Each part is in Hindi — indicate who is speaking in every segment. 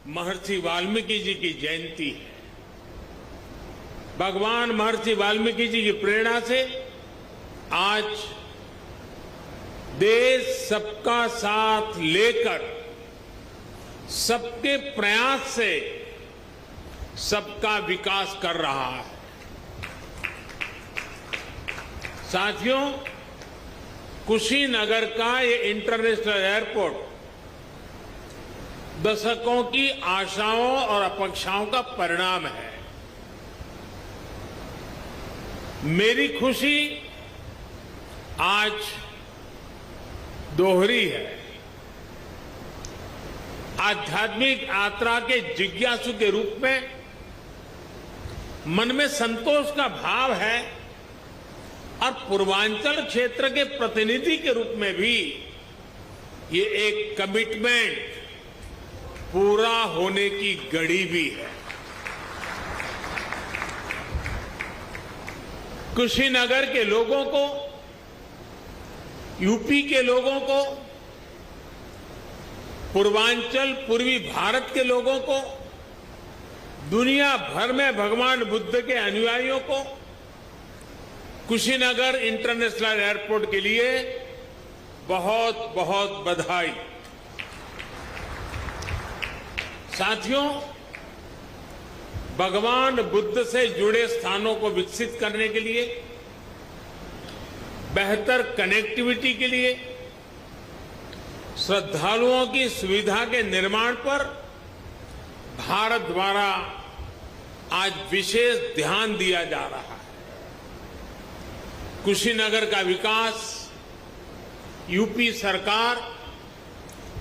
Speaker 1: महर्षि वाल्मीकि जी की जयंती है। भगवान महर्षि वाल्मीकि जी की प्रेरणा से आज देश सबका साथ लेकर, सबके प्रयास से सबका विकास कर रहा है। साथियों, कुशीनगर का ये इंटरनेशनल एयरपोर्ट दशकों की आशाओं और अपेक्षाओं का परिणाम है। मेरी खुशी आज दोहरी है। आध्यात्मिक यात्रा के जिज्ञासु के रूप में मन में संतोष का भाव है और पूर्वांचल क्षेत्र के प्रतिनिधि के रूप में भी ये एक कमिटमेंट पूरा होने की घड़ी भी है। कुशीनगर के लोगों को, यूपी के लोगों को, पूर्वांचल पूर्वी भारत के लोगों को, दुनिया भर में भगवान बुद्ध के अनुयायियों को कुशीनगर इंटरनेशनल एयरपोर्ट के लिए बहुत बहुत बधाई। साथियों, भगवान बुद्ध से जुड़े स्थानों को विकसित करने के लिए, बेहतर कनेक्टिविटी के लिए, श्रद्धालुओं की सुविधा के निर्माण पर भारत द्वारा आज विशेष ध्यान दिया जा रहा है। कुशीनगर का विकास यूपी सरकार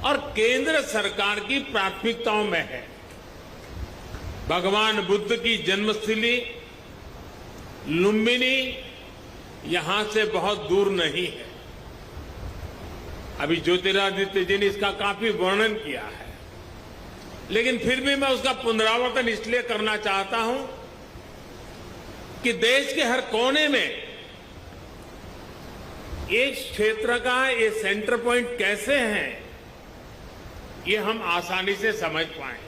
Speaker 1: और केंद्र सरकार की प्राथमिकताओं में है। भगवान बुद्ध की जन्मस्थली लुम्बिनी यहां से बहुत दूर नहीं है। अभी ज्योतिरादित्य जी ने इसका काफी वर्णन किया है, लेकिन फिर भी मैं उसका पुनरावर्तन इसलिए करना चाहता हूं कि देश के हर कोने में एक क्षेत्र का ये सेंटर पॉइंट कैसे हैं, ये हम आसानी से समझ पाए।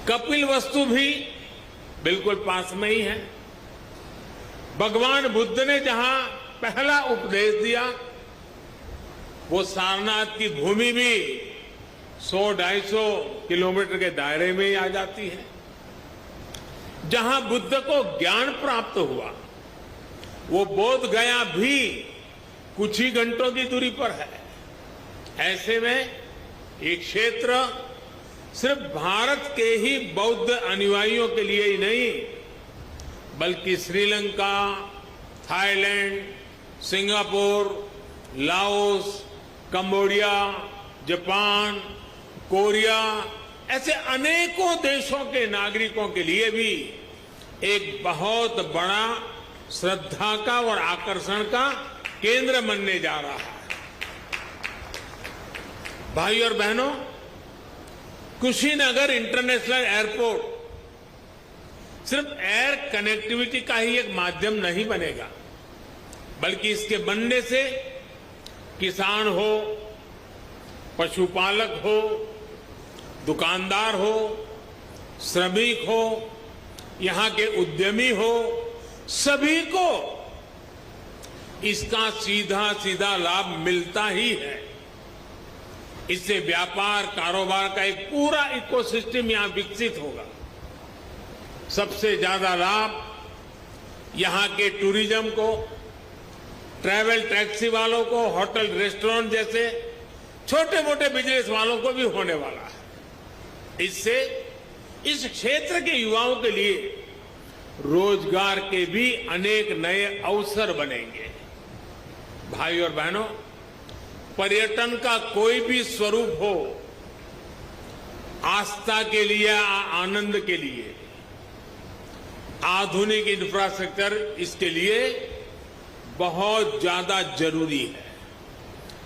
Speaker 1: कपिलवस्तु भी बिल्कुल पास में ही है। भगवान बुद्ध ने जहां पहला उपदेश दिया, वो सारनाथ की भूमि भी 100-250 किलोमीटर के दायरे में ही आ जाती है। जहां बुद्ध को ज्ञान प्राप्त हुआ, वो बोध गया भी कुछ ही घंटों की दूरी पर है। ऐसे में ये क्षेत्र सिर्फ भारत के ही बौद्ध अनुयायियों के लिए ही नहीं, बल्कि Sri Lanka, Thailand, Singapore, Laos, Cambodia, Japan, Korea, ऐसे अनेकों देशों के नागरिकों के लिए भी एक बहुत बड़ा श्रद्धा का और आकर्षण का केंद्र बनने जा रहा है। भाई और बहनों, कुशीनगर इंटरनेशनल एयरपोर्ट सिर्फ एयर कनेक्टिविटी का ही एक माध्यम नहीं बनेगा, बल्कि इसके बनने से किसान हो, पशुपालक हो, दुकानदार हो, श्रमिक हो, यहां के उद्यमी हो, सभी को इसका सीधा सीधा लाभ मिलता ही है। इससे व्यापार कारोबार का एक पूरा इकोसिस्टम यहां विकसित होगा। सबसे ज्यादा लाभ यहां के टूरिज्म को, ट्रैवल टैक्सी वालों को, होटल रेस्टोरेंट जैसे छोटे मोटे बिजनेस वालों को भी होने वाला है। इससे इस क्षेत्र के युवाओं के लिए रोजगार के भी अनेक नए अवसर बनेंगे। भाई और बहनों, पर्यटन का कोई भी स्वरूप हो, आस्था के लिए, आनंद के लिए आधुनिक इंफ्रास्ट्रक्चर इसके लिए बहुत ज्यादा जरूरी है।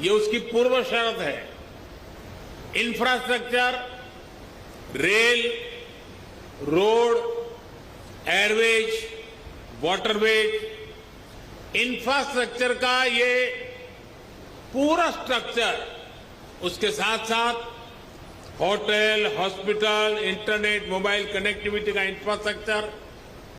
Speaker 1: ये उसकी पूर्व शर्त है। Infrastructure, rail, road, Airways, waterways, infrastructure का ये पूरा स्ट्रक्चर, उसके साथ साथ hotel, hospital, internet, mobile connectivity का इंफ्रास्ट्रक्चर